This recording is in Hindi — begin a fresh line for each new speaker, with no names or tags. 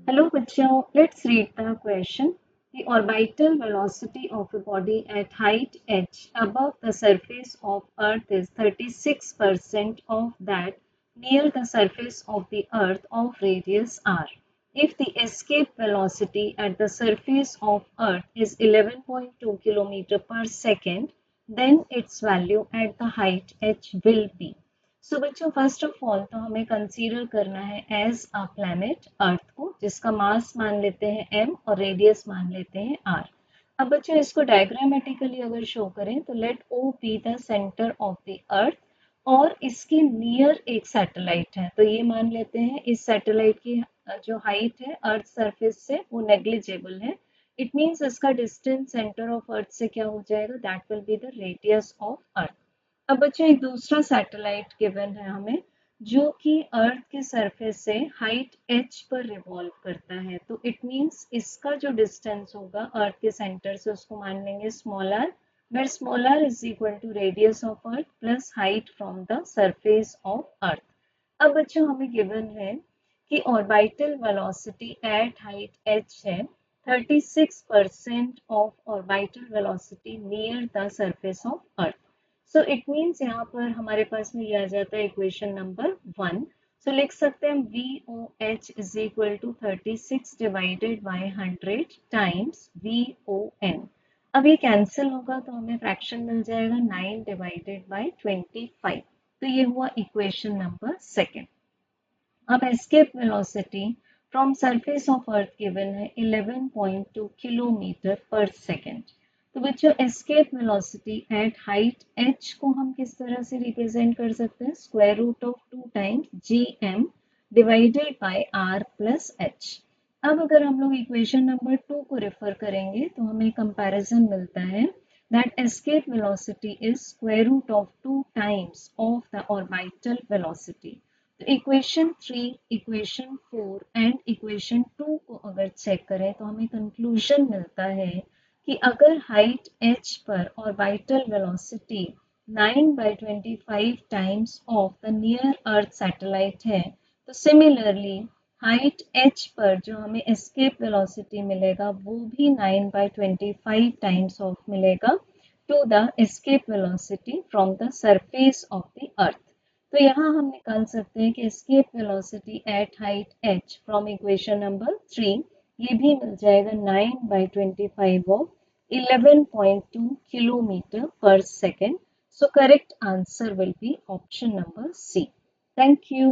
Hello, bachcho. Let's read the question. The orbital velocity of a body at height h above the surface of Earth is 36% of that near the surface of the Earth of radius r. If the escape velocity at the surface of Earth is 11.2 km per second, then its value at the height h will be. सो बच्चों फर्स्ट ऑफ ऑल तो हमें कंसीडर करना है एज अ प्लैनेट अर्थ को, जिसका मास मान लेते हैं m और रेडियस मान लेते हैं r। अब बच्चों इसको डायग्रामेटिकली अगर शो करें तो let O be the centre of the earth और इसके नियर एक सैटेलाइट है, तो ये मान लेते हैं इस सैटेलाइट की जो हाइट है अर्थ सरफेस से वो नेग्लिजिबल है। इट मीन्स इसका डिस्टेंस सेंटर ऑफ अर्थ से क्या हो जाएगा, that will be the radius of earth. अब बच्चों एक दूसरा सैटेलाइट गिवन है हमें जो कि अर्थ के सरफेस से हाइट h पर रिवॉल्व करता है, तो इट मींस इसका जो डिस्टेंस होगा अर्थ के सेंटर से उसको मान लेंगे small r, where small r is equal to radius of earth plus height from the surface of earth. अब बच्चों हमें गिवन है कि orbital velocity at height h है 36% of orbital velocity near the surface of earth. So it means यहाँ पर हमारे पास में यह आ जाता है इक्वेशन नंबर 1। सो लिख सकते हैं V O H is equal to 36 divided by 100 times V O N. अब ये कैंसिल होगा तो हमें फ्रैक्शन मिल जाएगा 9 डिवाइडेड बाय 25। तो ये हुआ इक्वेशन नंबर सेकेंड। अब escape velocity from surface of earth given है 11.2 किलोमीटर पर सेकेंड। तो बच्चों escape velocity at height h को हम किस तरह से रिप्रेजेंट कर सकते हैं, square root of 2 times G M divided by r plus h। अब अगर हम लोग इक्वेशन नंबर 2 को रेफर करेंगे तो हमें कंपैरिजन मिलता है that escape velocity is square root of 2 times of the orbital velocity। तो इक्वेशन 3, इक्वेशन 4 एंड इक्वेशन 2 को अगर चेक करें तो हमें कंक्लूजन मिलता है कि अगर हाइट h पर orbital velocity 9/25 times of the near earth satellite है, तो सिमिलरली हाइट h पर जो हमें एस्केप वेलोसिटी मिलेगा वो भी 9/25 टाइम्स ऑफ मिलेगा to the escape velocity from the surface of the earth. तो यहाँ हम निकाल सकते हैं कि escape velocity at height h फ्रॉम इक्वेशन नंबर 3 ये भी मिल जाएगा 9/25 of 11.2 kilometre per second. So correct answer will be option number C. Thank you.